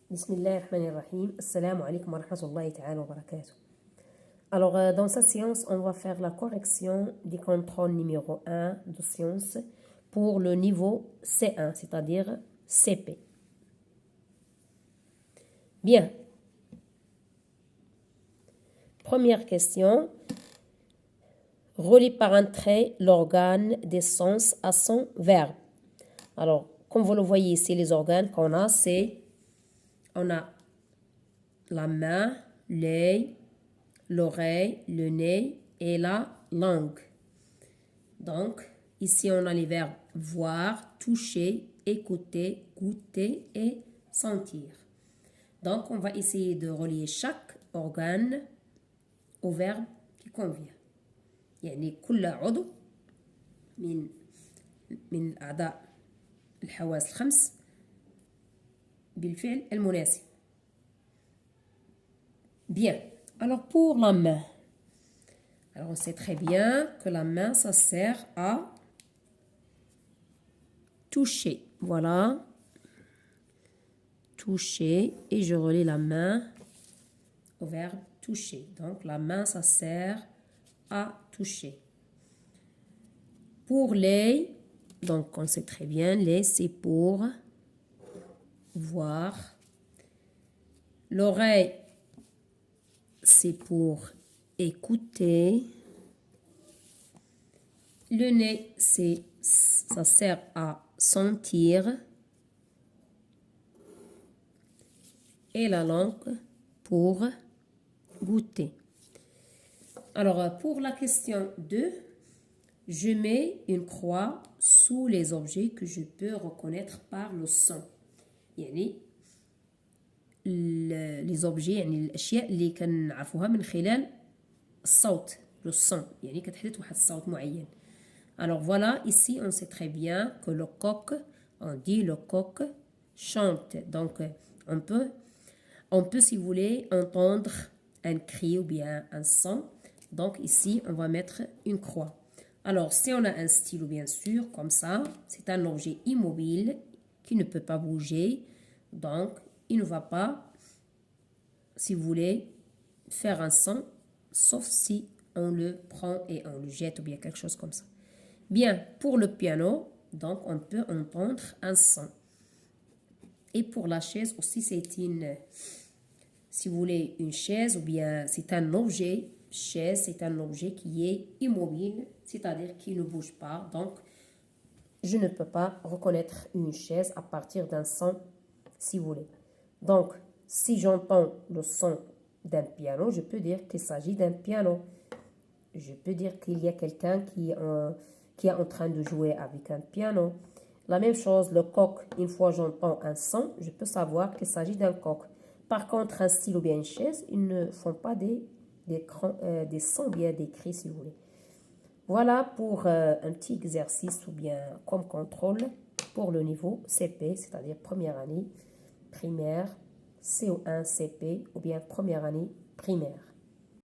Bismillahirrahmanirrahim. Assalamu alaikum wa rahmatullahi ta'ala wa barakatuh. Alors, dans cette séance, on va faire la correction du contrôle numéro 1 de sciences pour le niveau C1, c'est-à-dire CP. Bien. Première question. Relie par un trait l'organe des sens à son verbe. Alors, comme vous le voyez ici, les organes qu'on a, c'est on a la main, l'œil, l'oreille, le nez et la langue. Donc, ici, on a les verbes voir, toucher, écouter, goûter et sentir. Donc, on va essayer de relier chaque organe au verbe qui convient. يعني كل عضو من أعضاء الحواس الخمس بالفعل المناسب. Bien. Alors pour la main. Alors on sait très bien que la main, ça sert à toucher. Voilà. Toucher. Et je relie la main au verbe toucher. Donc la main, ça sert à toucher. Pour l'œil, donc on sait très bien, l'œil c'est pour voir. L'oreille, c'est pour écouter. Le nez, ça sert à sentir. Et la langue pour goûter. Alors, pour la question 2, je mets une croix sous les objets que je peux reconnaître par le son. يعني les objets يعني الأشياء اللي كنعرفوها من خلال الصوت le son يعني كتحدث واحد الصوت معين. Alors voilà, ici on sait très bien que le coq, on dit le coq chante. Donc on peut si vous voulez entendre un cri ou bien un son. Donc ici on va mettre une croix. Alors si on a un stylo bien sûr comme ça, c'est un objet immobile qui ne peut pas bouger. Donc il ne va pas, si vous voulez, faire un son, sauf si on le prend et on le jette ou bien quelque chose comme ça. Bien, pour le piano, donc on peut entendre un son. Et pour la chaise aussi, c'est une, si vous voulez, une chaise ou bien c'est un objet. Chaise, c'est un objet qui est immobile, c'est-à-dire qui ne bouge pas. Donc, je ne peux pas reconnaître une chaise à partir d'un son, si vous voulez. Donc, si j'entends le son d'un piano, je peux dire qu'il s'agit d'un piano. Je peux dire qu'il y a quelqu'un qui est en train de jouer avec un piano. La même chose, le coq, une fois j'entends un son, je peux savoir qu'il s'agit d'un coq. Par contre, un stylo ou bien une chaise, ils ne font pas des sons bien décrits, si vous voulez. Voilà pour un petit exercice ou bien comme contrôle pour le niveau CP, c'est-à-dire première année primaire, CO1 CP ou bien première année primaire.